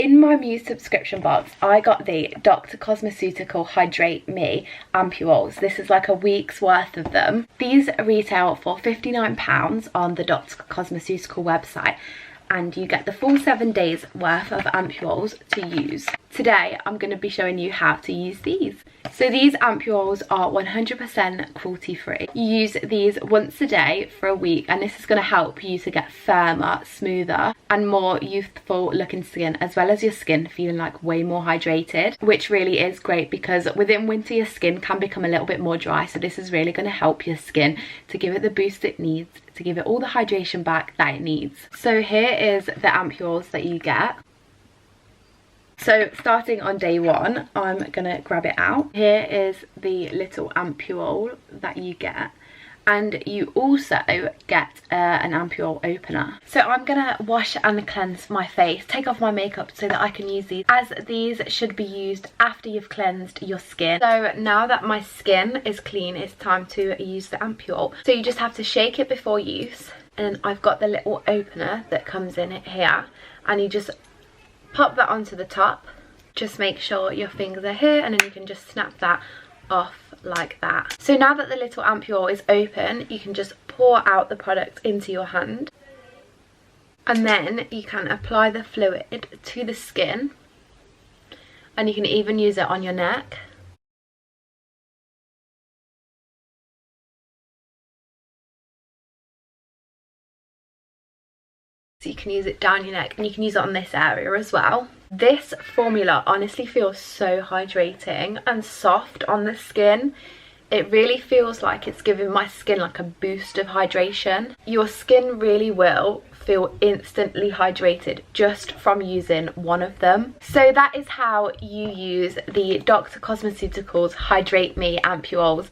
in my Muse subscription box, I got the Dr. Cosmeceutical Hydrate Me Ampoules. This is like a week's worth of them. These retail for £59 on the Dr. Cosmeceutical website, and you get the full 7 days worth of ampoules to use. Today I'm going to be showing you how to use these. So these ampoules are 100% cruelty free. You use these once a day for a week, and this is going to help you to get firmer, smoother and more youthful looking skin, as well as your skin feeling like way more hydrated, which really is great because within winter your skin can become a little bit more dry. So this is really going to help your skin to give it the boost it needs, to give it all the hydration back that it needs. So here is the ampoules that you get. So starting on day one, I'm gonna grab it out. Here is the little ampoule that you get, and you also get an ampoule opener. So I'm gonna wash and cleanse my face, take off my makeup so that I can use these, as these should be used after you've cleansed your skin. So now that my skin is clean, it's time to use the ampoule. So you just have to shake it before use, and I've got the little opener that comes in here, and you just pop that onto the top. Just make sure your fingers are here, and then you can just snap that off like that. So now that the little ampoule is open, you can just pour out the product into your hand, and then you can apply the fluid to the skin, and you can even use it on your neck. So you can use it down your neck, and you can use it on this area as well. This formula honestly feels so hydrating and soft on the skin. It really feels like it's giving my skin like a boost of hydration. Your skin really will feel instantly hydrated just from using one of them. So that is how you use the Dr. Cosmeceuticals Hydrate Me Ampoules.